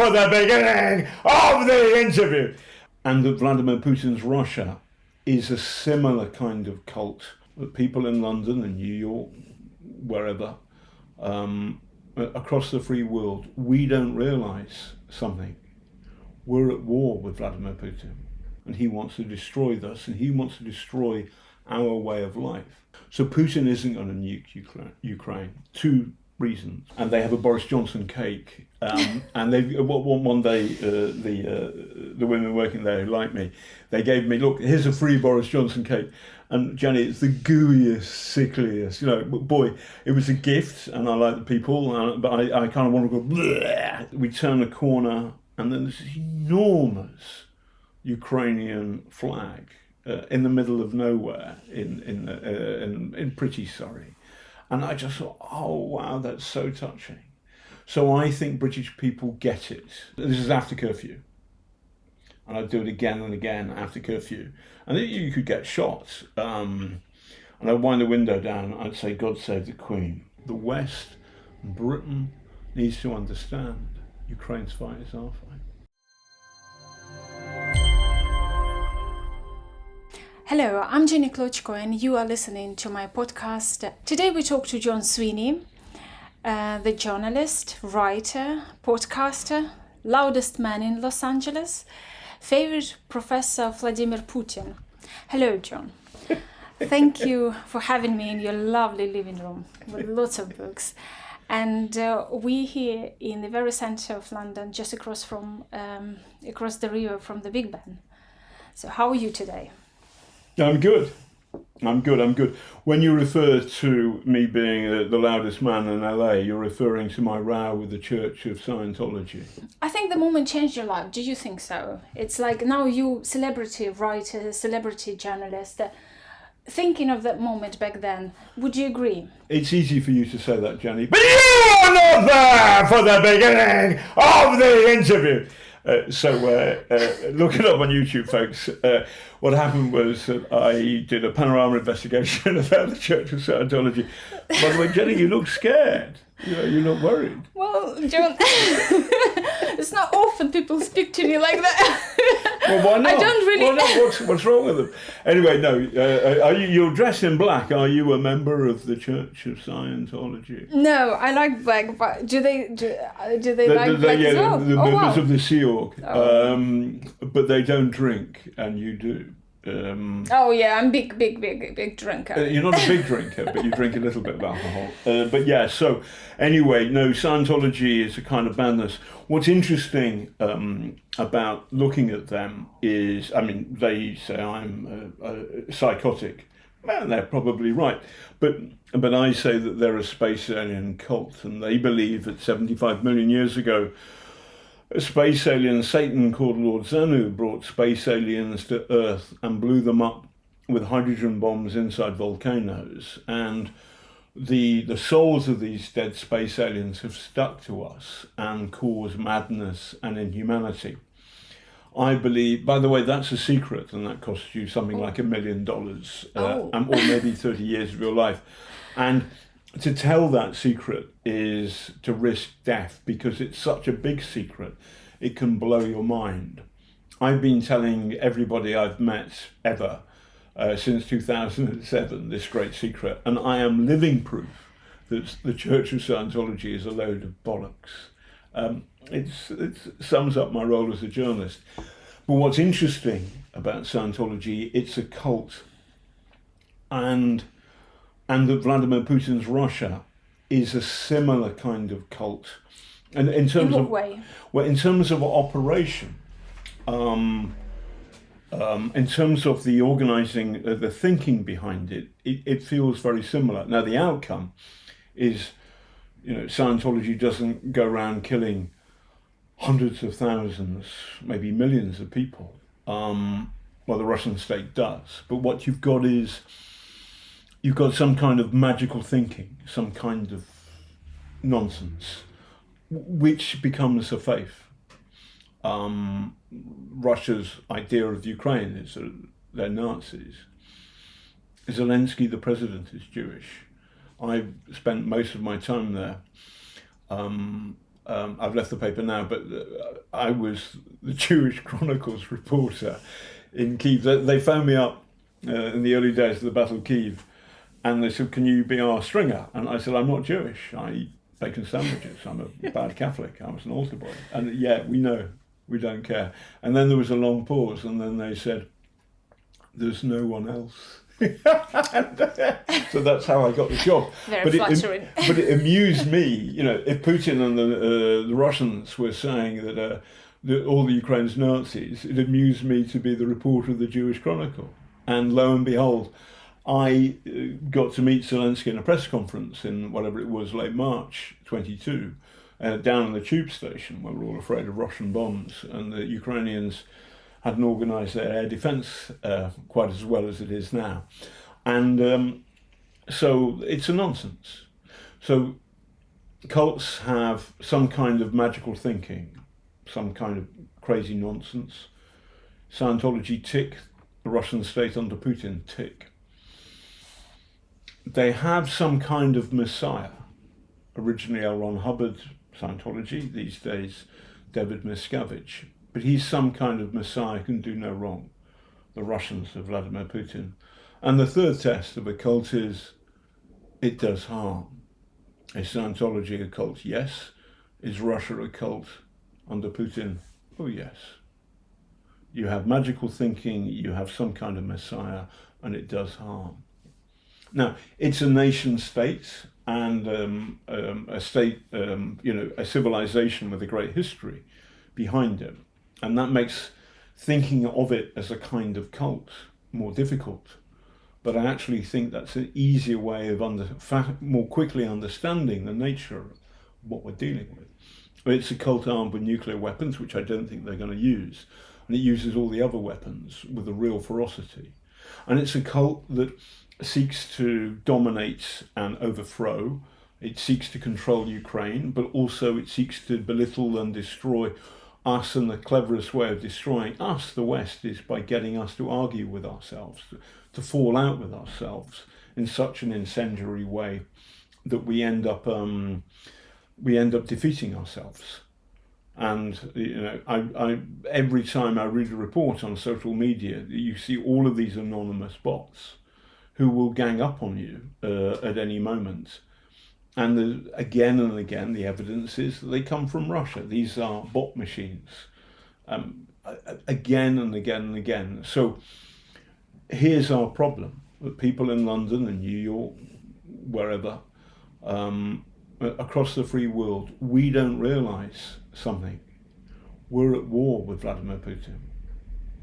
for the beginning of the interview. And that Vladimir Putin's Russia is a similar kind of cult that people in London and New York, wherever, across the free world, we don't realise something. We're at war with Vladimir Putin, and he wants to destroy us, and he wants to destroy our way of life. So Putin isn't going to nuke Ukraine. Two reasons. And they have a Boris Johnson cake. And they one day, the women working there who like me, they gave me, look, here's a free Boris Johnson cake. And Jenny, it's the gooeyest, sickliest, boy, it was a gift, and I like the people, but I kind of want to go, bleh. We turn a corner, and then there's this enormous Ukrainian flag in the middle of nowhere in pretty Surrey. And I just thought, oh, wow, that's so touching. So I think British people get it. This is after curfew. And I'd do it again and again after curfew. And you could get shot. And I'd wind the window down. I'd say, God save the Queen. The West, Britain, needs to understand Ukraine's fight is our fight. Hello, I'm Jenny Klochko and you are listening to my podcast. Today we talk to John Sweeney, the journalist, writer, podcaster, loudest man in Los Angeles, favorite professor of Vladimir Putin. Hello, John. Thank you for having me in your lovely living room with lots of books. And we're here in the very center of London, just across the river from the Big Ben. So how are you today? I'm good. When you refer to me being the loudest man in LA, you're referring to my row with the Church of Scientology. I think the moment changed your life. Do you think so? It's like now you celebrity writer, celebrity journalist. Thinking of that moment back then, would you agree? It's easy for you to say that, Jenny, but you are not there for the beginning of the interview. So look it up on YouTube, folks. What happened was that I did a panorama investigation about the Church of Scientology. By the way, Jenny, you look scared. You're not worried. Well, John, it's not often people speak to me like that. Well, why not? I don't really. Why not? What's wrong with them? Anyway, no. You're dressed in black. Are you a member of the Church of Scientology? No, I like black. But do they like black as well? The members of the Sea Org. Oh. But they don't drink, and you do. Oh yeah, I'm big drinker. You're not a big drinker, but you drink a little bit of alcohol. But yeah, so anyway, no, Scientology is a kind of madness. What's interesting about looking at them is, they say I'm psychotic. Well, they're probably right. But I say that they're a space alien cult, and they believe that 75 million years ago, a space alien, Satan, called Lord Xanu, brought space aliens to Earth and blew them up with hydrogen bombs inside volcanoes. And the souls of these dead space aliens have stuck to us and caused madness and inhumanity. I believe, by the way, that's a secret, and that costs you something like $1 million, or maybe 30 years of your life. And to tell that secret is to risk death, because it's such a big secret, it can blow your mind. I've been telling everybody I've met ever since 2007 this great secret, and I am living proof that the Church of Scientology is a load of bollocks. It sums up my role as a journalist. But what's interesting about Scientology, it's a cult, and that Vladimir Putin's Russia is a similar kind of cult. And in terms of way? Well, in terms of operation, in terms of the organising, the thinking behind it, it feels very similar. Now, the outcome is, Scientology doesn't go around killing hundreds of thousands, maybe millions of people. Well, the Russian state does. But what you've got is, you've got some kind of magical thinking, some kind of nonsense, which becomes a faith. Russia's idea of Ukraine is that they're Nazis. Zelensky, the president, is Jewish. I've spent most of my time there. I've left the paper now, but I was the Jewish Chronicles reporter in Kyiv. They phoned me up in the early days of the Battle of Kyiv, and they said, "Can you be our stringer?" And I said, "I'm not Jewish. I eat bacon sandwiches. I'm a bad Catholic. I was an altar boy." And yeah, we know. We don't care. And then there was a long pause, and then they said, "There's no one else." So that's how I got the job. Very flattering. But it amused me, if Putin and the Russians were saying that all the Ukraine's Nazis, it amused me to be the reporter of the Jewish Chronicle. And lo and behold, I got to meet Zelensky in a press conference in whatever it was, late March 22, down in the tube station where we're all afraid of Russian bombs, and the Ukrainians hadn't organised their air defence quite as well as it is now. And so it's a nonsense. So cults have some kind of magical thinking, some kind of crazy nonsense. Scientology tick, the Russian state under Putin tick. They have some kind of messiah. Originally L. Ron Hubbard, Scientology, these days David Miscavige. But he's some kind of messiah, can do no wrong. The Russians of Vladimir Putin. And the third test of a cult is, it does harm. Is Scientology a cult? Yes. Is Russia a cult under Putin? Oh yes. You have magical thinking, you have some kind of messiah, and it does harm. Now, it's a nation state and a state, a civilization with a great history behind it. And that makes thinking of it as a kind of cult more difficult. But I actually think that's an easier way of more quickly understanding the nature of what we're dealing with. It's a cult armed with nuclear weapons, which I don't think they're going to use. And it uses all the other weapons with a real ferocity. And it's a cult that seeks to dominate and overthrow. It seeks to control Ukraine, but also it seeks to belittle and destroy us, and the cleverest way of destroying us, the West, is by getting us to argue with ourselves, to fall out with ourselves in such an incendiary way that we end up defeating ourselves. And I every time I read a report on social media, you see all of these anonymous bots who will gang up on you at any moment. And again and again, the evidence is that they come from Russia. These are bot machines, again and again and again. So here's our problem, that people in London and New York, wherever, across the free world, we don't realise something. We're at war with Vladimir Putin.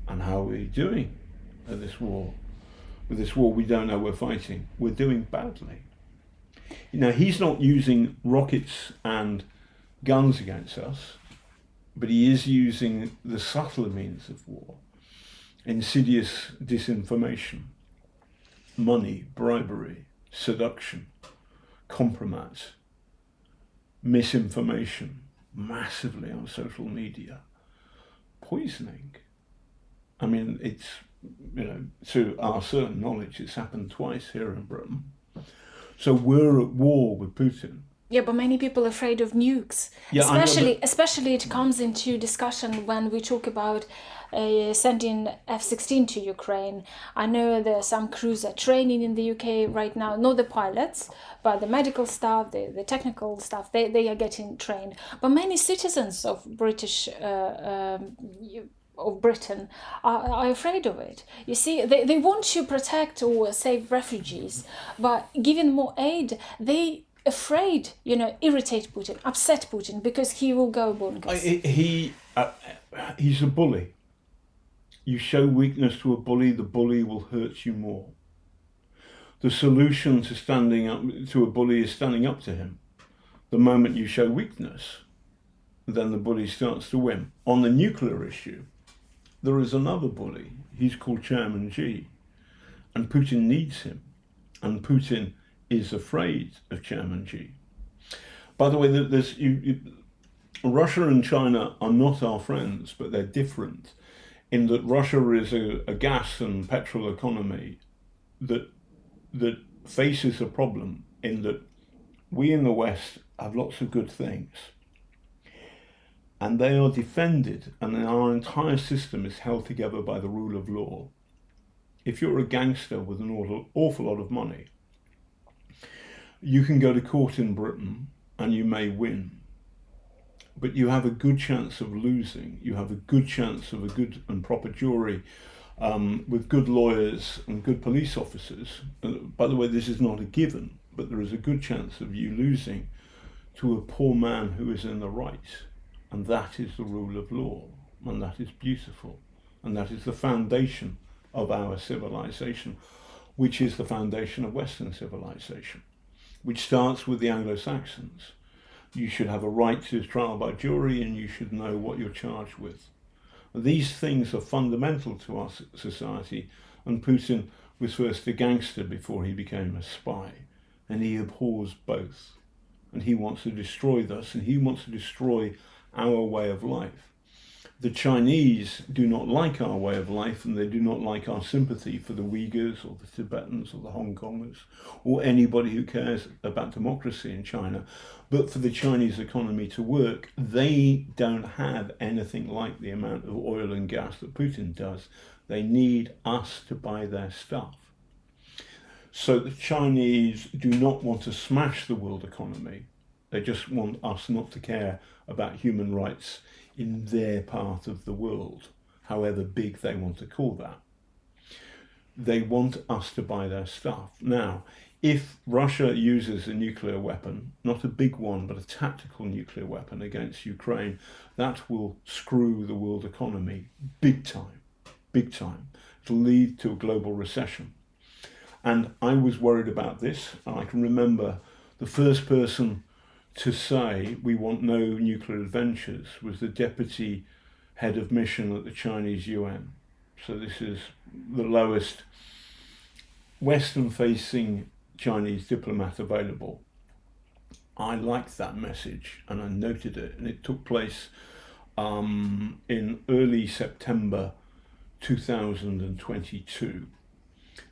And how are we doing at this war? With this war we don't know we're fighting. We're doing badly. Now, he's not using rockets and guns against us, but he is using the subtler means of war. Insidious disinformation, money, bribery, seduction, kompromat, misinformation, massively on social media, poisoning. I mean, it's, to our certain knowledge, it's happened twice here in Britain. So we're at war with Putin. Yeah, but many people are afraid of nukes. Yeah, especially it comes into discussion when we talk about sending F-16 to Ukraine. I know there are some crews are training in the UK right now, not the pilots, but the medical staff, the technical staff, they are getting trained. But many citizens of Britain are afraid of it. You see, they want to protect or save refugees, but giving more aid, they afraid, irritate Putin, upset Putin, because he will go bonkers. He's a bully. You show weakness to a bully, the bully will hurt you more. The solution to standing up to a bully is standing up to him. The moment you show weakness, then the bully starts to win. On the nuclear issue, there is another bully. He's called Chairman G. And Putin needs him. And Putin is afraid of Chairman G. By the way, Russia and China are not our friends, but they're different in that Russia is a gas and petrol economy that faces a problem in that we in the West have lots of good things. and they are defended, and our entire system is held together by the rule of law. If you're a gangster with an awful lot of money, you can go to court in Britain and you may win, but you have a good chance of losing. You have a good chance of a good and proper jury with good lawyers and good police officers. By the way, this is not a given, but there is a good chance of you losing to a poor man who is in the right. And that is the rule of law, and that is beautiful, and that is the foundation of our civilization, which is the foundation of Western civilization, which starts with the Anglo-Saxons. You should have a right to trial by jury, and you should know what you're charged with. These things are fundamental to our society, and Putin was first a gangster before he became a spy, and he abhors both, and he wants to destroy us, and he wants to destroy our way of life. The Chinese do not like our way of life, and they do not like our sympathy for the Uyghurs or the Tibetans or the Hong Kongers or anybody who cares about democracy in China. But for the Chinese economy to work, they don't have anything like the amount of oil and gas that Putin does. They need us to buy their stuff. So the Chinese do not want to smash the world economy. They just want us not to care about human rights in their part of the world, however big they want to call that. They want us to buy their stuff. Now, if Russia uses a nuclear weapon, not a big one, but a tactical nuclear weapon against Ukraine, that will screw the world economy big time, big time. It'll lead to a global recession. And I was worried about this. I can remember the first person to say we want no nuclear adventures was the deputy head of mission at the Chinese UN. So this is the lowest Western-facing Chinese diplomat available. I liked that message and I noted it, and it took place in early September 2022.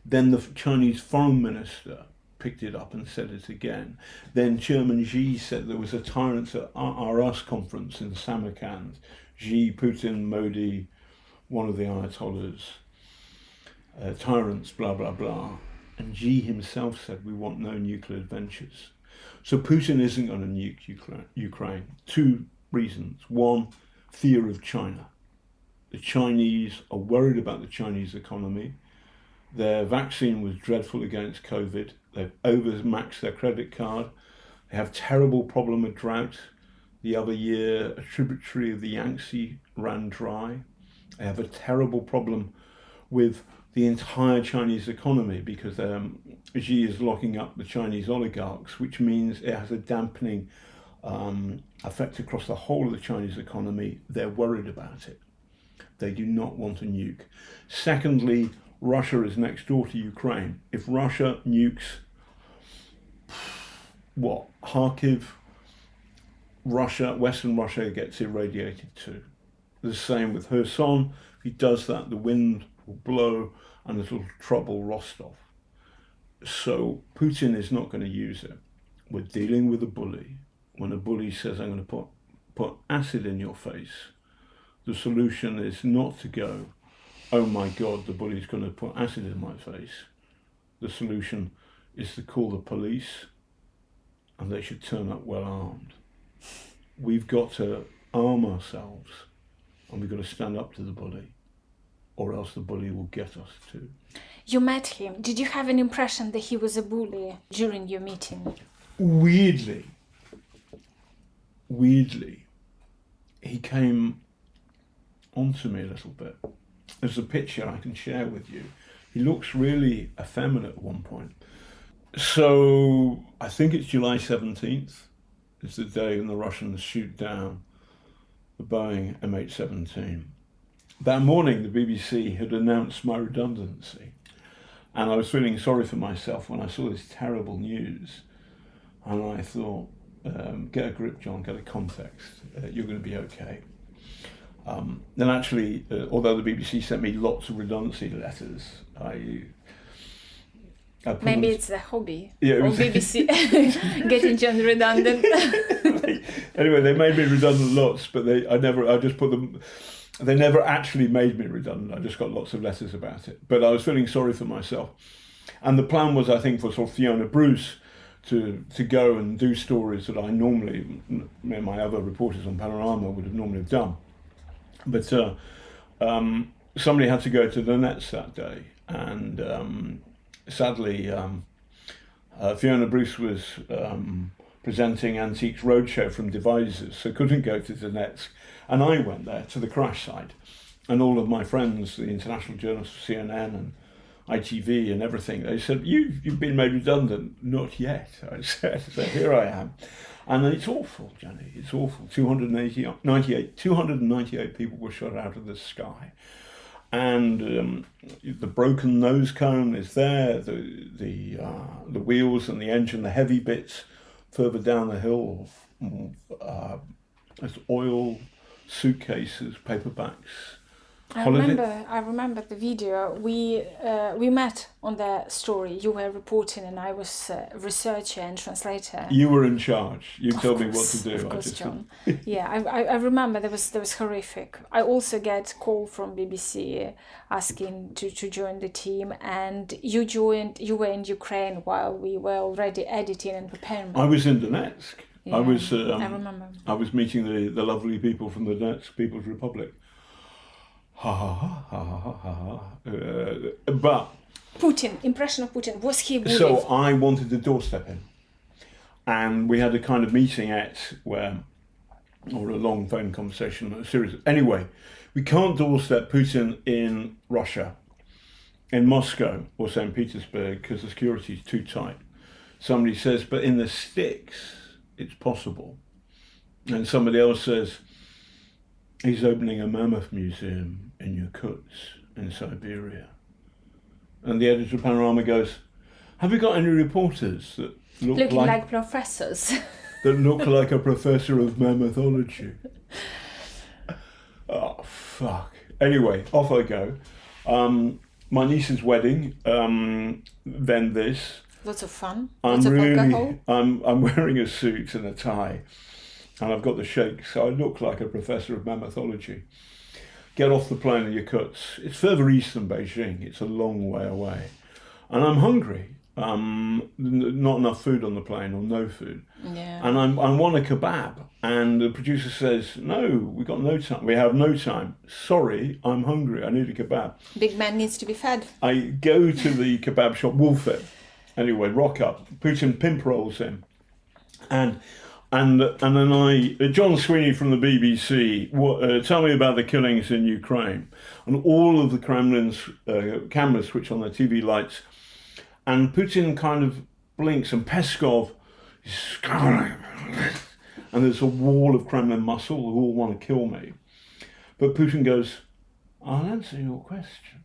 Then the Chinese foreign minister picked it up and said it again. Then Chairman Xi said there was a tyrants at RS conference in Samarkand. Xi, Putin, Modi, one of the Ayatollahs, tyrants, blah, blah, blah. And Xi himself said we want no nuclear adventures. So Putin isn't going to nuke Ukraine. Two reasons. One, fear of China. The Chinese are worried about the Chinese economy. Their vaccine was dreadful against COVID. They've overmaxed their credit card. They have terrible problem with drought. The other year, a tributary of the Yangtze ran dry. They have a terrible problem with the entire Chinese economy because Xi is locking up the Chinese oligarchs, which means it has a dampening effect across the whole of the Chinese economy. They're worried about it. They do not want a nuke. Secondly, Russia is next door to Ukraine. If Russia nukes, Kharkiv, Russia, Western Russia gets irradiated too. The same with Kherson. If he does that, the wind will blow and it'll trouble Rostov. So Putin is not going to use it. We're dealing with a bully. When a bully says, I'm going to put acid in your face, the solution is not to go, oh my God, the bully's going to put acid in my face. The solution is to call the police, and they should turn up well armed. We've got to arm ourselves, and we've got to stand up to the bully, or else the bully will get us too. You met him. Did you have an impression that he was a bully during your meeting? Weirdly, he came onto me a little bit. There's a picture I can share with you. He looks really effeminate at one point. So I think it's July 17th. It's the day when the Russians shoot down the Boeing MH17. That morning, the BBC had announced my redundancy. And I was feeling sorry for myself when I saw this terrible news. And I thought, get a grip, John, get a context. You're going to be okay. Then actually, although the BBC sent me lots of redundancy letters, I maybe it's a hobby. Yeah, or BBC getting John redundant. Anyway, they made me redundant lots, but I just put them. They never actually made me redundant. I just got lots of letters about it. But I was feeling sorry for myself. And the plan was, I think, for sort of Fiona Bruce to go and do stories that I normally, my other reporters on Panorama would have normally have done. But somebody had to go to the nets that day. And sadly, Fiona Bruce was presenting Antiques Roadshow from Devices, so couldn't go to Donetsk. And I went there to the crash site. And all of my friends, the international journalists of CNN and ITV and everything, they said, you've been made redundant. Not yet, I said. So here I am. And it's awful, Jenny, it's awful. 298 people were shot out of the sky. And the broken nose cone is there, the wheels and the engine, the heavy bits further down the hill. There's oil, suitcases, paperbacks. I remember the video. We met on the story. You were reporting, and I was researcher and translator. You were in charge. You told me what to do. Of course, John. Yeah, I remember there was horrific. I also get a call from BBC asking to join the team, and you were in Ukraine while we were already editing and preparing. I was in Donetsk. Yeah, I remember. I was meeting the lovely people from the Donetsk People's Republic. But Putin, impression of Putin, was he bullied? So I wanted to doorstep him, and we had a kind of meeting or a long phone conversation, a series. Anyway, we can't doorstep Putin in Russia, in Moscow or St. Petersburg, because the security is too tight. Somebody says, but in the sticks, it's possible. And somebody else says, he's opening a mammoth museum in Yakutsk in Siberia. And the editor of Panorama goes, have you got any reporters that looking like professors? That look like a professor of mammothology? Oh, fuck. Anyway, off I go. My niece's wedding, then this. Lots of fun. I'm wearing a suit and a tie. And I've got the shakes, so I look like a professor of mammothology. Get off the plane in Yakutsk. It's further east than Beijing. It's a long way away. And I'm hungry. Not enough food on the plane, or no food. Yeah. And I want a kebab. And the producer says, no, we got no time. We have no time. Sorry, I'm hungry. I need a kebab. Big man needs to be fed. I go to the kebab shop, Wolfit. Anyway, rock up. Putin pimp rolls in. And then John Sweeney from the BBC, tell me about the killings in Ukraine. And all of the Kremlin's cameras switch on their TV lights. And Putin kind of blinks, and Peskov is scowling. And there's a wall of Kremlin muscle who all want to kill me. But Putin goes, I'll answer your question.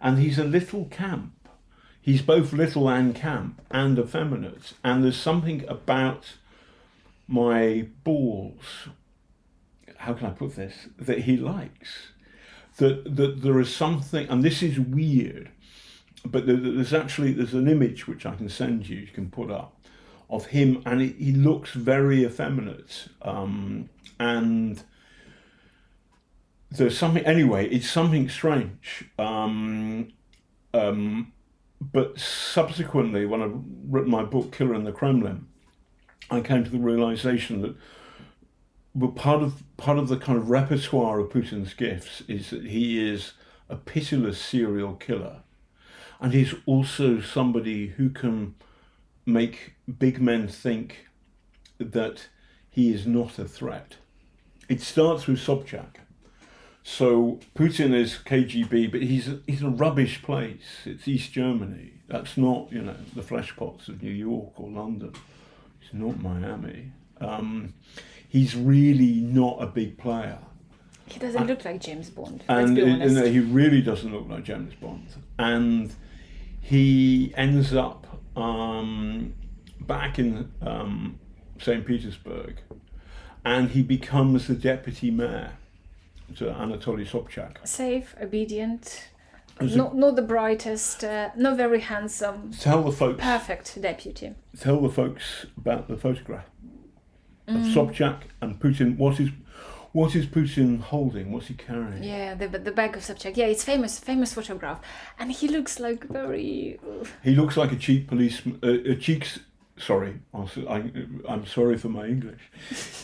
And he's a little camp. He's both little and camp and effeminate. And there's something about my balls, how can I put this, that he likes. That there is something, and this is weird, but there's an image which I can send you can put up, of him, and he looks very effeminate. And there's something, anyway, it's something strange. But subsequently, when I wrote my book, Killer in the Kremlin, I came to the realization that part of the kind of repertoire of Putin's gifts is that he is a pitiless serial killer. And he's also somebody who can make big men think that he is not a threat. It starts with Sobchak. So Putin is KGB, but he's a rubbish place. It's East Germany. That's not, the flesh pots of New York or London. It's not Miami. He's really not a big player. He doesn't look like James Bond. And let's be honest. he really doesn't look like James Bond. And he ends up back in St. Petersburg, and he becomes the deputy mayor to Anatoly Sobchak. Safe, obedient, not the brightest, not very handsome. Tell the folks. Perfect deputy. Tell the folks about the photograph. of Sobchak, and Putin. What is Putin holding? What's he carrying? Yeah, the bag of Sobchak. Yeah, it's famous photograph, and he looks like very. He looks like a cheap policeman. Sorry, I'm sorry for my English.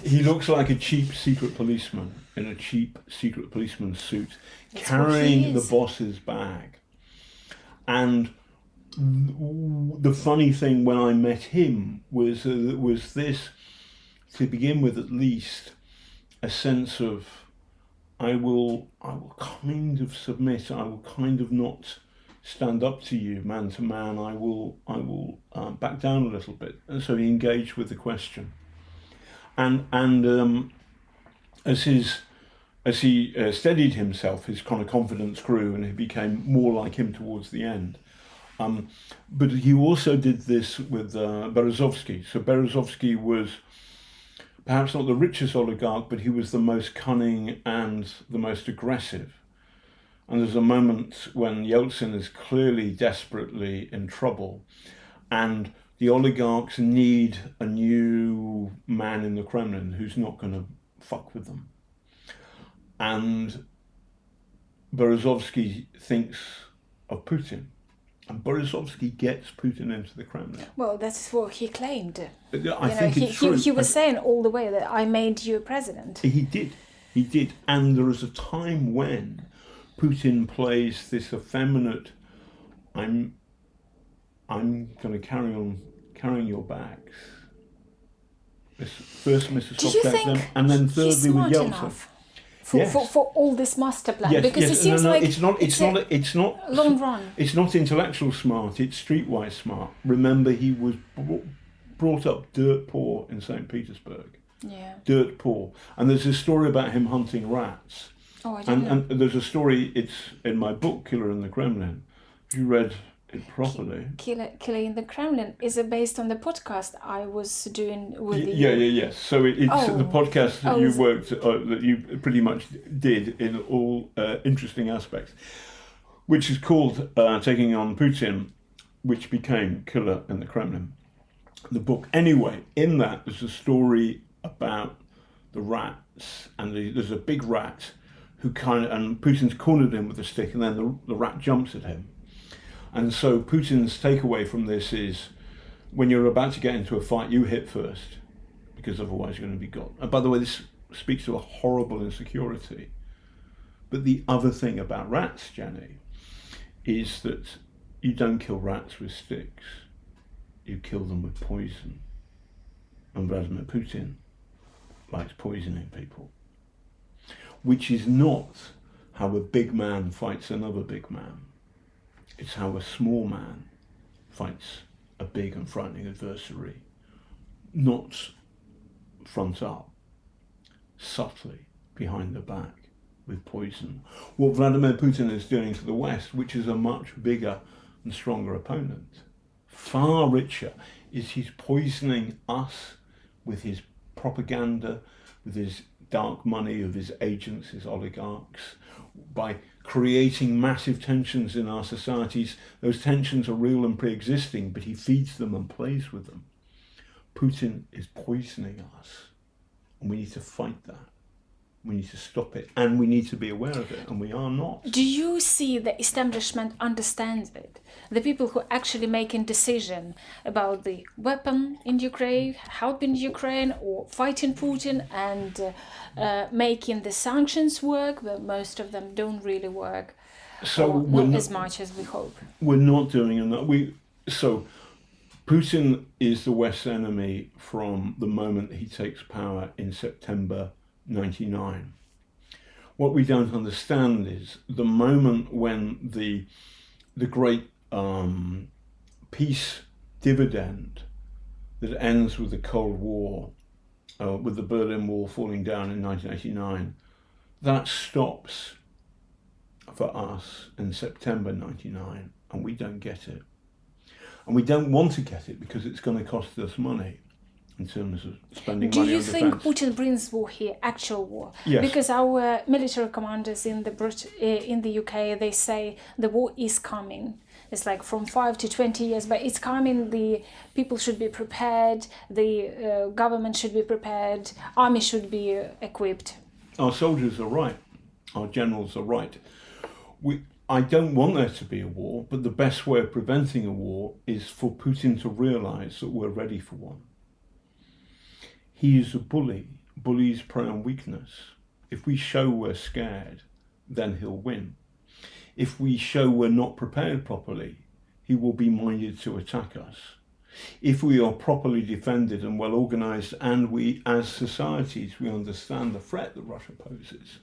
He looks like a cheap secret policeman in a cheap secret policeman suit, carrying the boss's bag. And the funny thing when I met him was this, to begin with at least, a sense of I will kind of submit. I will kind of not stand up to you man to man. I will back down a little bit. And so he engaged with the question. And as he steadied himself, his kind of confidence grew, and he became more like him towards the end. But he also did this with Berezovsky. So Berezovsky was perhaps not the richest oligarch, but he was the most cunning and the most aggressive. And there's a moment when Yeltsin is clearly desperately in trouble, and the oligarchs need a new man in the Kremlin who's not going to fuck with them. And Berezovsky thinks of Putin. And Berezovsky gets Putin into the Kremlin. Well, that's what he claimed. I think it's true. He was saying all the way that I made you a president. He did. And there is a time when Putin plays this effeminate, I'm going to carry on carrying your bags. First Mr. Sobchak, and then thirdly with Yeltsin. For all this master plan, yes, because yes. it seems like it's not long run. It's not intellectual smart. It's streetwise smart. Remember, he was brought up dirt poor in St. Petersburg. Yeah. Dirt poor, and there's a story about him hunting rats. Oh, I didn't know. And there's a story. It's in my book, Killer in the Kremlin. If you read it properly. Killer in the Kremlin is it based on the podcast I was doing with you? Yes. So it's the podcast that you worked that you pretty much did in all interesting aspects, which is called Taking on Putin, which became Killer in the Kremlin, the book. Anyway, in that there's a story about the rats, and there's a big rat who and Putin's cornered him with a stick, and then the rat jumps at him. And so Putin's takeaway from this is, when you're about to get into a fight, you hit first, because otherwise you're going to be got. And by the way, this speaks to a horrible insecurity. But the other thing about rats, Jenny, is that you don't kill rats with sticks. You kill them with poison. And Vladimir Putin likes poisoning people, which is not how a big man fights another big man. It's how a small man fights a big and frightening adversary, not front up, subtly, behind the back, with poison. What Vladimir Putin is doing to the West, which is a much bigger and stronger opponent, far richer, is he's poisoning us with his propaganda, with his dark money of his agents, his oligarchs, by creating massive tensions in our societies. Those tensions are real and pre-existing, but he feeds them and plays with them. Putin is poisoning us, and we need to fight that. We need to stop it, and we need to be aware of it, and we are not. Do you see the establishment understands it? The people who actually making decision about the weapon in Ukraine, helping Ukraine, or fighting Putin, and making the sanctions work, but most of them don't really work. So not as much as we hope. We're not doing enough. So Putin is the West's enemy from the moment he takes power in September 99. What we don't understand is the moment when the great peace dividend that ends with the Cold War, with the Berlin Wall falling down in 1989, that stops for us in September 99, and we don't get it. And we don't want to get it because it's going to cost us money. in terms of spending Do money you on think defence. Putin brings war here, actual war? Yes. Because our military commanders in the UK, they say the war is coming. It's like from 5 to 20 years, but it's coming. The people should be prepared. The government should be prepared. Army should be equipped. Our soldiers are right. Our generals are right. I don't want there to be a war, but the best way of preventing a war is for Putin to realise that we're ready for one. He is a bully. Bullies prey on weakness. If we show we're scared, then he'll win. If we show we're not prepared properly, he will be minded to attack us. If we are properly defended and well organised, and we as societies, we understand the threat that Russia poses,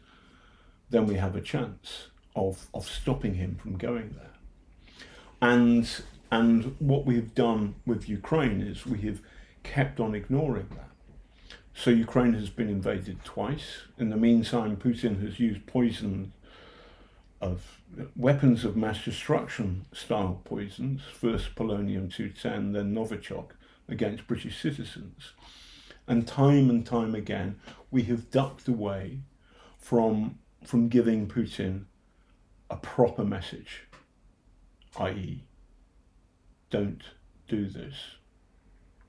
then we have a chance of stopping him from going there. And what we've done with Ukraine is we have kept on ignoring that. So Ukraine has been invaded twice. In the meantime, Putin has used poison of weapons of mass destruction style poisons, first polonium-210, then Novichok, against British citizens. And time again, we have ducked away from giving Putin a proper message, i.e., don't do this,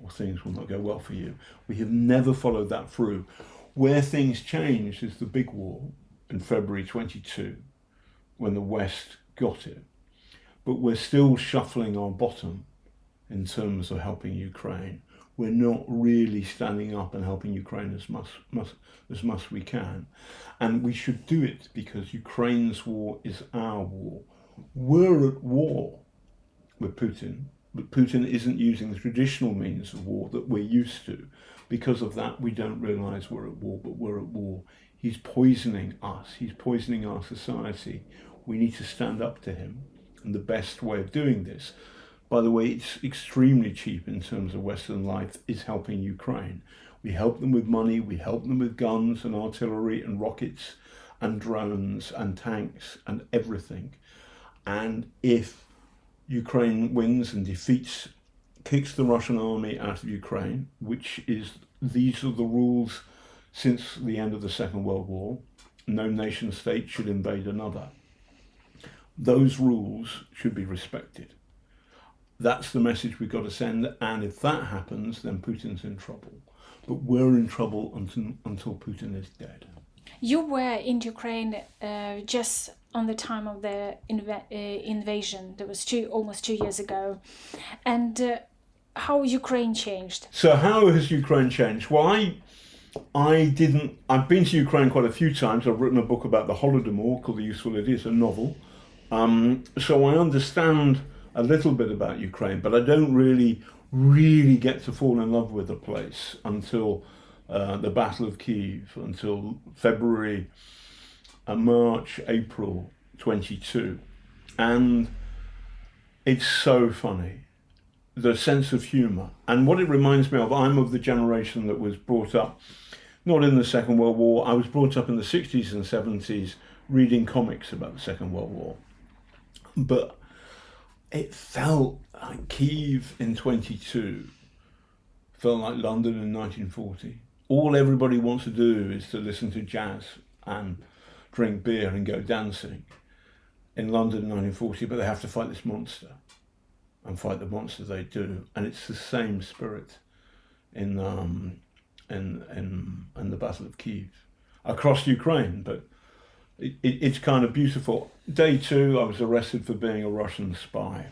or things will not go well for you. We have never followed that through. Where things changed is the big war in February 22, when the West got it. But we're still shuffling our bottom in terms of helping Ukraine. We're not really standing up and helping Ukraine as much we can. And we should do it because Ukraine's war is our war. We're at war with Putin, but Putin isn't using the traditional means of war that we're used to. Because of that, we don't realise we're at war, but we're at war. He's poisoning us. He's poisoning our society. We need to stand up to him. And the best way of doing this, by the way, it's extremely cheap in terms of Western life, is helping Ukraine. We help them with money, we help them with guns and artillery and rockets and drones and tanks and everything. And if Ukraine wins and kicks the Russian army out of Ukraine, these are the rules since the end of the Second World War, no nation state should invade another. Those rules should be respected. That's the message we've got to send, and if that happens, then Putin's in trouble. But we're in trouble until Putin is dead. You were in Ukraine just on the time of the invasion. That was almost 2 years ago. And how Ukraine changed? So how has Ukraine changed? Well, I've been to Ukraine quite a few times. I've written a book about the Holodomor called The Useful Idiot, a novel. So I understand a little bit about Ukraine, but I don't really get to fall in love with the place until the Battle of Kyiv, until February, March, April 22. And it's so funny, the sense of humour. And what it reminds me of, I'm of the generation that was brought up, not in the Second World War, I was brought up in the 60s and 70s reading comics about the Second World War. But it felt like Kyiv in 22, felt like London in 1940. All everybody wants to do is to listen to jazz and drink beer and go dancing in London in 1940, but they have to fight this monster, and fight the monster they do. And it's the same spirit in the Battle of Kyiv across Ukraine, but it's kind of beautiful. Day 2, I was arrested for being a Russian spy.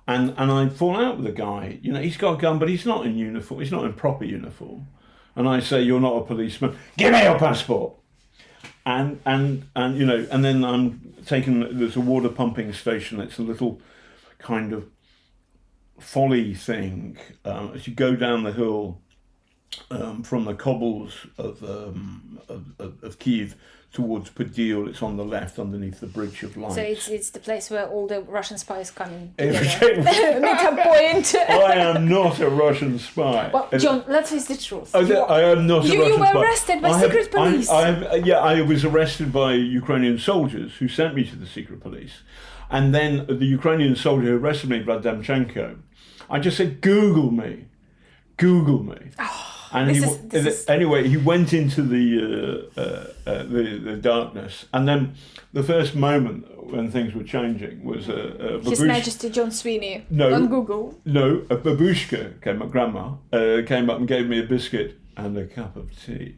And I fall out with a guy, he's got a gun, but he's not in uniform, he's not in proper uniform. And I say, you're not a policeman, give me your passport. And then I'm taken, there's a water pumping station, it's a little kind of folly thing. As you go down the hill from the cobbles of Kyiv towards Podil, it's on the left underneath the Bridge of Light. So it's the place where all the Russian spies come in together. Make a point. I am not a Russian spy. Well, John, let's face the truth. I am not a Russian spy. You were arrested by secret police. I was arrested by Ukrainian soldiers who sent me to the secret police. And then the Ukrainian soldier who arrested me, Vladimir Putin, I just said, Google me. Google me. And anyway, he went into the darkness, and then the first moment when things were changing was His Majesty John Sweeney on Google. No, a babushka grandma came up and gave me a biscuit and a cup of tea.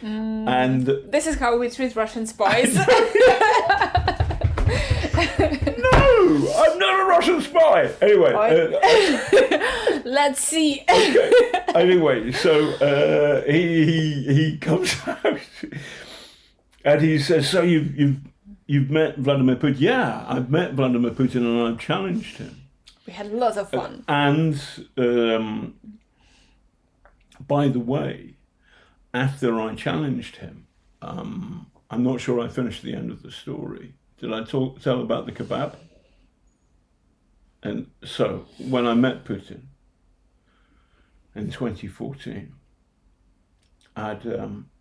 And this is how we treat Russian spies. No, I'm not a Russian spy. Anyway, let's see. Okay. Anyway, so he comes out and he says, "So you've met Vladimir Putin?" Yeah, I've met Vladimir Putin and I've challenged him. We had lots of fun. And by the way, after I challenged him, I'm not sure I finished the end of the story. Did I tell about the kebab? And so, when I met Putin in 2014, I'd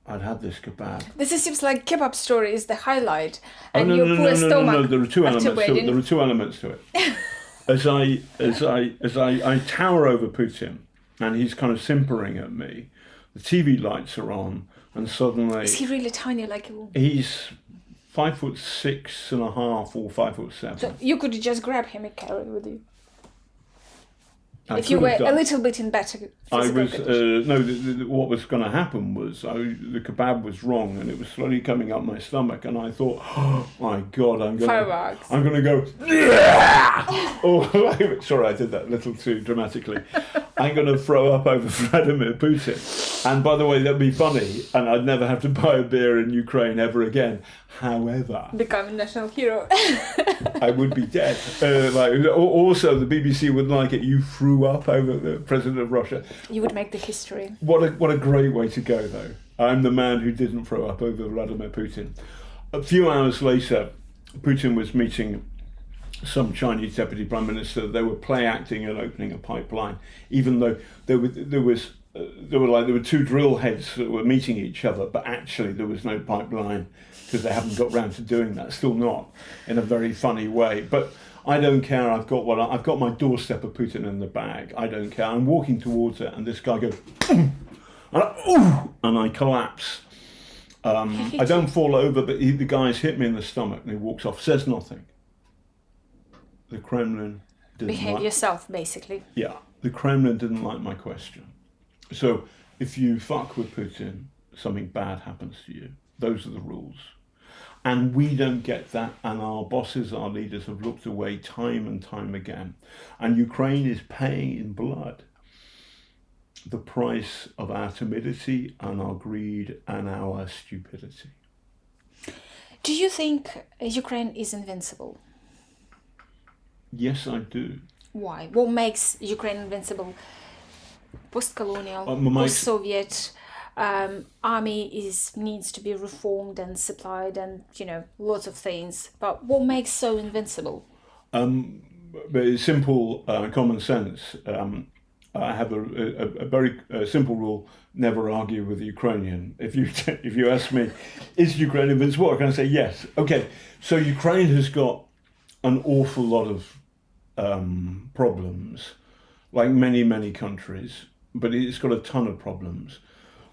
had this kebab. This seems like kebab story is the highlight, and your poor stomach. No. There are two elements to it. As I tower over Putin, and he's kind of simpering at me, the TV lights are on, and suddenly is he really tiny? Like he's 5'6.5" or 5'7". So you could just grab him and carry it with you. If you were a little bit in better physical condition. What was going to happen was the kebab was wrong and it was slowly coming up my stomach, and I thought, oh my God, I'm going to go. Oh, sorry, I did that a little too dramatically. I'm going to throw up over Vladimir Putin. And by the way, that'd be funny, and I'd never have to buy a beer in Ukraine ever again. However, become a national hero. I would be dead. Also, the BBC wouldn't like it. You threw up over the president of Russia. You would make the history. What a great way to go, though. I'm the man who didn't throw up over Vladimir Putin. A few hours later, Putin was meeting some Chinese deputy prime minister. They were play acting and opening a pipeline, even though there were two drill heads that were meeting each other, but actually there was no pipeline because they haven't got round to doing that. Still not, in a very funny way. But I don't care. I've got my doorstep of Putin in the bag. I don't care. I'm walking towards it, and this guy goes, and I collapse. I don't fall over, but the guy's hit me in the stomach, and he walks off. Says nothing. The Kremlin didn't behave yourself, basically. Yeah, the Kremlin didn't like my question. So if you fuck with Putin, something bad happens to you. Those are the rules. And we don't get that, and our bosses, our leaders have looked away time and time again. And Ukraine is paying in blood the price of our timidity and our greed and our stupidity. Do you think Ukraine is invincible? Yes, I do. Why? What makes Ukraine invincible? Post-colonial, post-Soviet army needs to be reformed and supplied, and lots of things. But what makes so invincible? Very simple, common sense. I have a very simple rule: never argue with the Ukrainian. If you ask me, is Ukraine invincible? I can say yes. Okay, so Ukraine has got an awful lot of problems, like many countries, but it's got a ton of problems.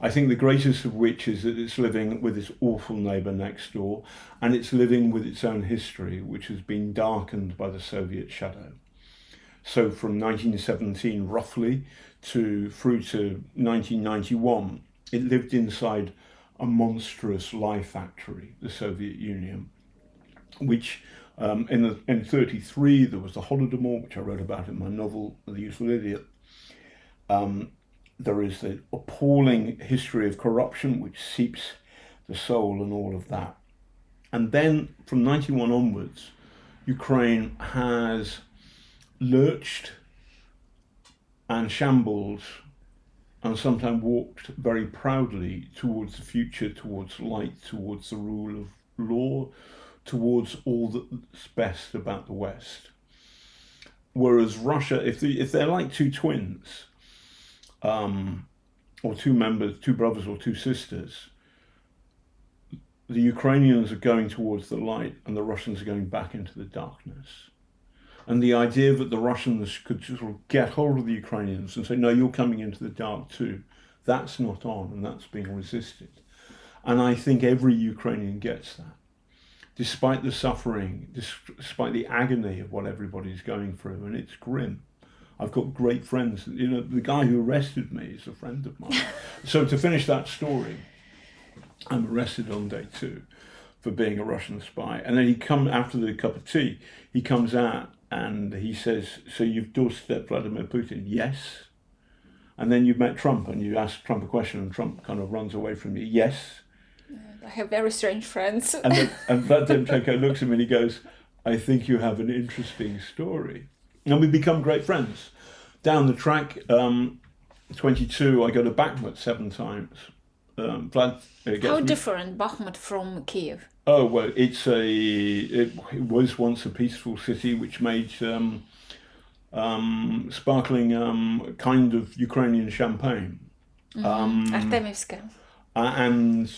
I think the greatest of which is that it's living with its awful neighbour next door, and it's living with its own history, which has been darkened by the Soviet shadow. So from 1917 roughly through to 1991, it lived inside a monstrous lie factory, the Soviet Union, which in 1933 there was the Holodomor, which I wrote about in my novel, The Useful Idiot. There is the appalling history of corruption, which seeps the soul and all of that. And then from 91 onwards, Ukraine has lurched and shambled and sometimes walked very proudly towards the future, towards light, towards the rule of law, towards all that's best about the West. Whereas Russia, if they're like two twins, or two brothers or two sisters, the Ukrainians are going towards the light and the Russians are going back into the darkness. And the idea that the Russians could sort of get hold of the Ukrainians and say, no, you're coming into the dark too, that's not on, and that's being resisted. And I think every Ukrainian gets that. Despite the suffering, despite the agony of what everybody's going through, and it's grim. I've got great friends. You know, the guy who arrested me is a friend of mine. So to finish that story, I'm arrested on day 2 for being a Russian spy. And then after the cup of tea, he comes out and he says, so you've doorstepped Vladimir Putin? Yes. And then you met Trump and you asked Trump a question and Trump kind of runs away from you. Yes. I have very strange friends. and Vladimir Putin looks at me and he goes, I think you have an interesting story. And we become great friends. Down the track, 22, I go to Bakhmut 7 times. How different Bakhmut from Kyiv? Oh, well, it was once a peaceful city which made sparkling kind of Ukrainian champagne. Artemivska. And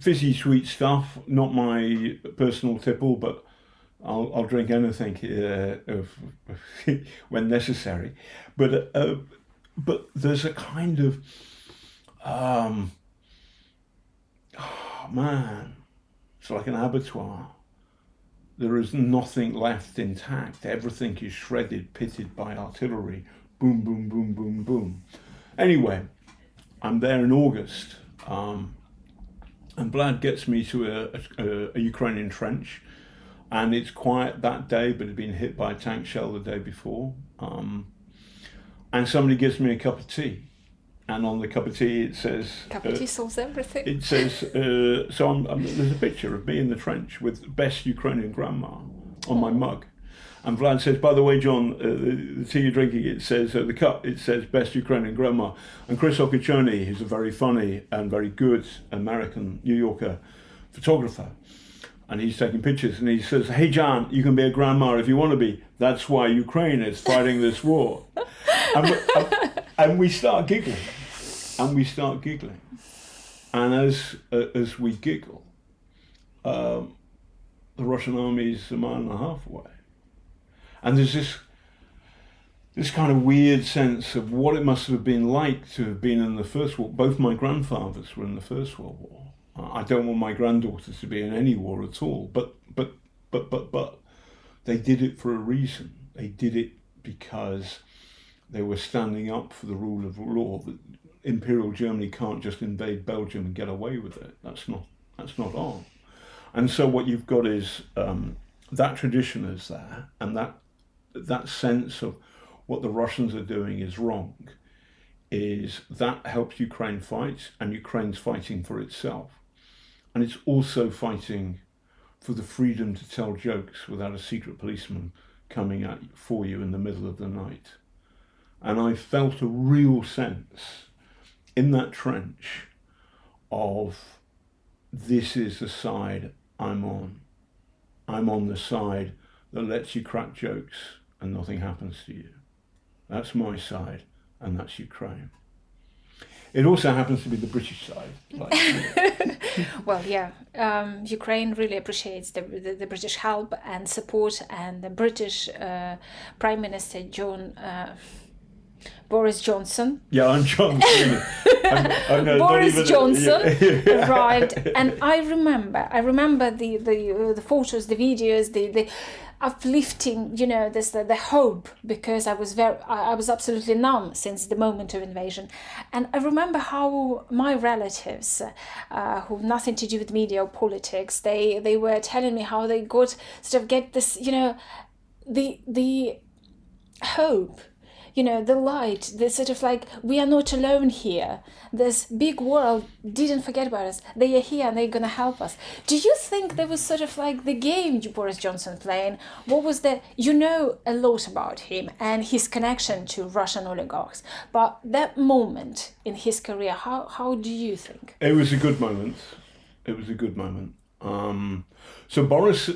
fizzy sweet stuff, not my personal tipple, but I'll drink anything when necessary. But there's a kind of, it's like an abattoir. There is nothing left intact. Everything is shredded, pitted by artillery. Boom, boom, boom, boom, boom. Anyway, I'm there in August, and Vlad gets me to a Ukrainian trench. And it's quiet that day, but it had been hit by a tank shell the day before. And somebody gives me a cup of tea. And on the cup of tea, it says... Cup of tea solves everything. It says, there's a picture of me in the trench with best Ukrainian grandma on my mug. And Vlad says, by the way, John, the tea you're drinking, it says, the cup, it says best Ukrainian grandma. And Chris Okachony, who's a very funny and very good American New Yorker photographer, and he's taking pictures, and he says, hey, John, you can be a grandma if you want to be. That's why Ukraine is fighting this war. And we start giggling. And as we giggle, the Russian army is a mile and a half away. And there's this kind of weird sense of what it must have been like to have been in the First World War. Both my grandfathers were in the First World War. I don't want my granddaughters to be in any war at all, but they did it for a reason. They did it because they were standing up for the rule of law. That Imperial Germany can't just invade Belgium and get away with it. That's not on. And so what you've got is that tradition is there, and that sense of what the Russians are doing is wrong. Is that helps Ukraine fight, and Ukraine's fighting for itself. And it's also fighting for the freedom to tell jokes without a secret policeman coming for you in the middle of the night. And I felt a real sense in that trench of this is the side I'm on. I'm on the side that lets you crack jokes and nothing happens to you. That's my side, and that's Ukraine. It also happens to be the British side. Well, yeah, Ukraine really appreciates the British help and support, and the British Prime Minister Boris Johnson. Yeah, I'm John Sweeney. Boris Johnson arrived, and I remember the photos, the videos, the uplifting, the hope, because I was absolutely numb since the moment of invasion. And I remember how my relatives, who have nothing to do with media or politics, they were telling me how they get this, the hope, the light, the sort of like, we are not alone here. This big world didn't forget about us. They are here and they're going to help us. Do you think there was sort of like the game Boris Johnson playing? What was you know a lot about him and his connection to Russian oligarchs. But that moment in his career, how do you think? It was a good moment. So Boris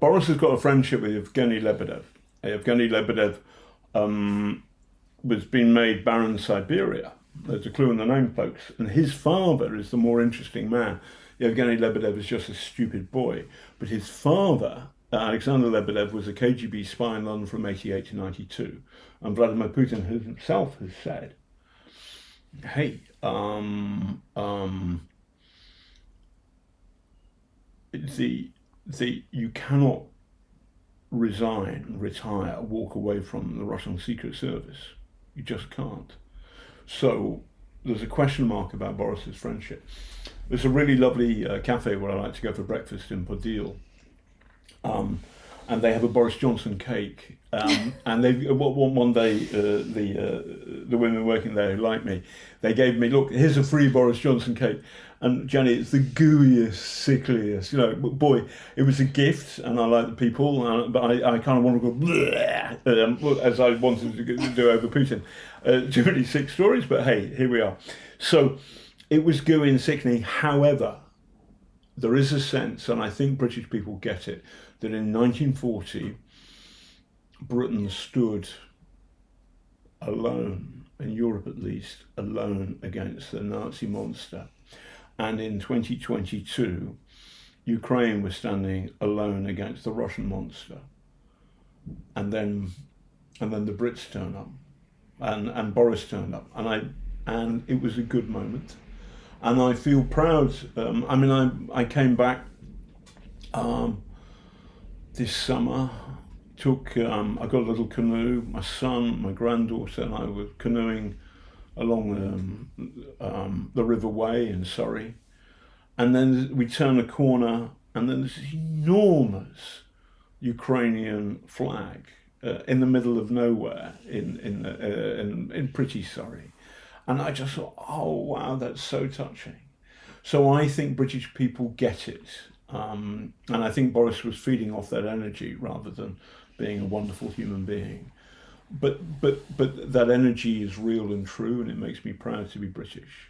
has got a friendship with Evgeny Lebedev. Evgeny Lebedev was being made Baron Siberia. There's a clue in the name, folks. And his father is the more interesting man. Evgeny Lebedev is just a stupid boy. But his father Alexander Lebedev was a KGB spy in London from 88 to 92. And Vladimir Putin himself has said, hey, you cannot retire, walk away from the Russian Secret Service. You just can't. So there's a question mark about Boris's friendship. There's a really lovely cafe where I like to go for breakfast in Podil. And they have a Boris Johnson cake. And they one day, the women working there who like me, they gave me, look, here's a free Boris Johnson cake. And Jenny, it's the gooeyest, sickliest, boy, it was a gift, and I like the people, but I kind of want to go, as I wanted to do over Putin. Too many sick stories, but hey, here we are. So it was gooey and sickening. However, there is a sense, and I think British people get it, that in 1940, Britain stood alone, in Europe at least, alone against the Nazi monster. And in 2022, Ukraine was standing alone against the Russian monster. And then the Brits turned up, and Boris turned up, and it was a good moment. And I feel proud. I came back this summer. I got a little canoe. My son, my granddaughter, and I were canoeing along the River Wey in Surrey, and then we turn a corner, and then there's this enormous Ukrainian flag in the middle of nowhere in pretty Surrey, and I just thought, oh wow, that's so touching. So I think British people get it, and I think Boris was feeding off that energy rather than being a wonderful human being. But that energy is real and true, and it makes me proud to be British.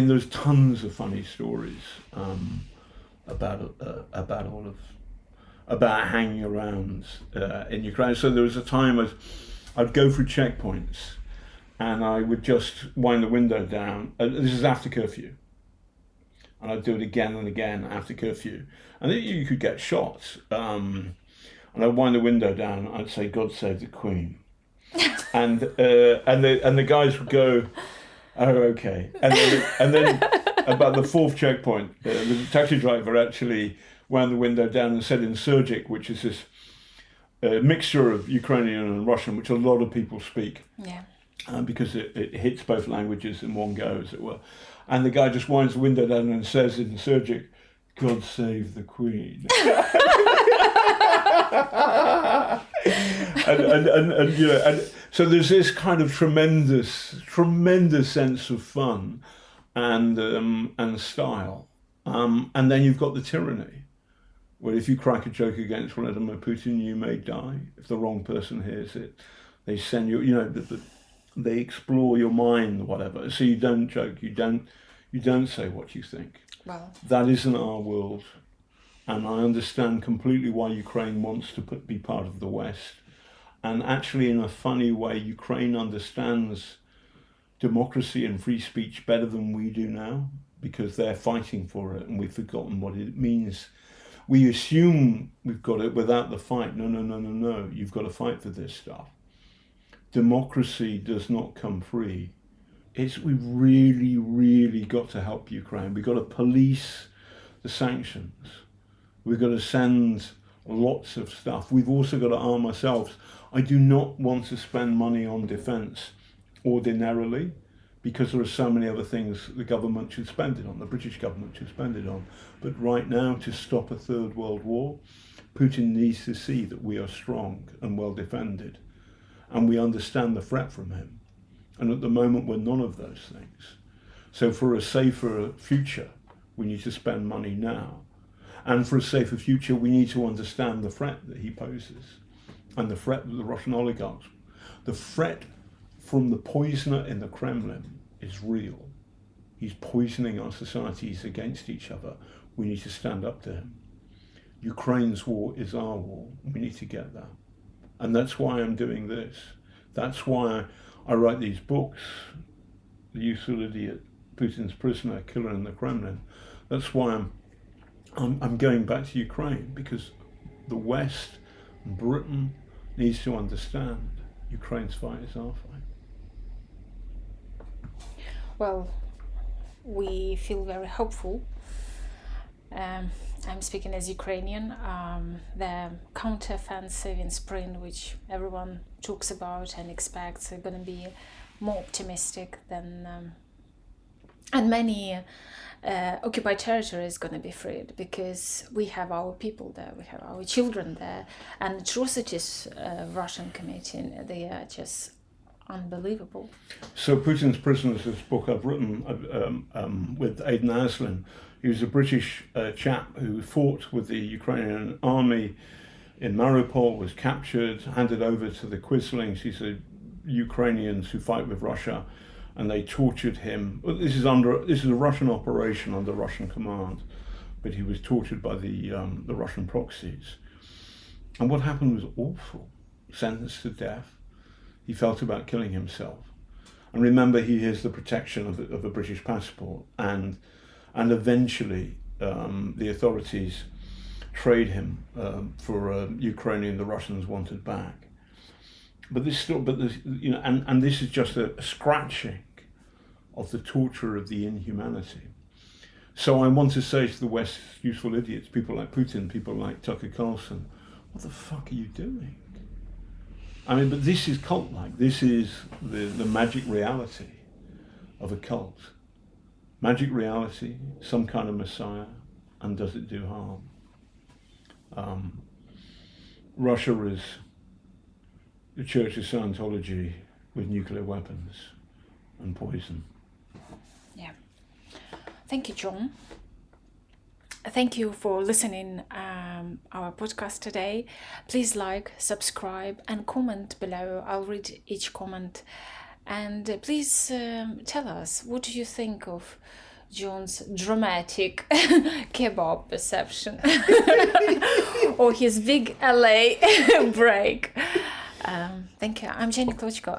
There's tons of funny stories about hanging around in Ukraine. So there was a time I'd go through checkpoints, and I would just wind the window down. This is after curfew. And I'd do it again and again after curfew. And then you could get shot. And I'd wind the window down, and I'd say, God save the Queen. and the guys would go, oh, okay. And then about the fourth checkpoint, the taxi driver actually wound the window down and said in Sobchak, which is this mixture of Ukrainian and Russian, which a lot of people speak. Yeah. Because it hits both languages in one go, as it were. And the guy just winds the window down and says in Sobchak, God save the Queen. and so there's this kind of tremendous sense of fun and style. And then you've got the tyranny, where if you crack a joke against Vladimir Putin, you may die. If the wrong person hears it, they send you, they explore your mind, whatever. So you don't joke, you don't say what you think. Well, that isn't our world. And I understand completely why Ukraine wants to be part of the West. And actually, in a funny way, Ukraine understands democracy and free speech better than we do now, because they're fighting for it, and we've forgotten what it means. We assume we've got it without the fight. No. You've got to fight for this stuff. Democracy does not come free. We've really, really got to help Ukraine. We've got to police the sanctions. We've got to send lots of stuff. We've also got to arm ourselves. I do not want to spend money on defence ordinarily, because there are so many other things the government should spend it on, the British government should spend it on. But right now, to stop a third world war, Putin needs to see that we are strong and well defended, and we understand the threat from him. And at the moment, we're none of those things. So for a safer future, we need to spend money now. And for a safer future, we need to understand the threat that he poses, and the threat of the Russian oligarchs. The threat from the poisoner in the Kremlin is real. He's poisoning our societies against each other. We need to stand up to him. Ukraine's war is our war. We need to get that. And that's why I'm doing this. That's why I write these books, The Useful Idiot, Putin's Prisoner, Killer in the Kremlin. That's why I'm going back to Ukraine, because the West and Britain needs to understand Ukraine's fight is our fight. Well, we feel very hopeful. I'm speaking as Ukrainian. The counter-offensive in spring, which everyone talks about and expects, are going to be more optimistic than... and many occupied territory is going to be freed, because we have our people there, we have our children there, and atrocities Russian committing, they are just unbelievable. So Putin's prisoners, this book I've written with Aidan Aslin, he was a British chap who fought with the Ukrainian army in Mariupol, was captured, handed over to the Quislings. These are Ukrainians who fight with Russia, and they tortured him. This is a Russian operation under Russian command, but he was tortured by the Russian proxies. And what happened was awful. Sentenced to death. He felt about killing himself. And remember, he has the protection of a British passport, and eventually the authorities trade him for a Ukrainian the Russians wanted back. But this is just a scratching of the torture of the inhumanity. So I want to say to the West's useful idiots, people like Putin, people like Tucker Carlson, what the fuck are you doing? I mean, but this is cult-like. This is the magic reality of a cult. Magic reality, some kind of messiah, and does it do harm? Russia is the Church of Scientology with nuclear weapons and poison. Yeah. Thank you, John. Thank you for listening our podcast today. Please like, subscribe, and comment below. I'll read each comment. And please tell us, what do you think of John's dramatic kebab perception or his big LA break? Thank you. I'm Jenny Klochko.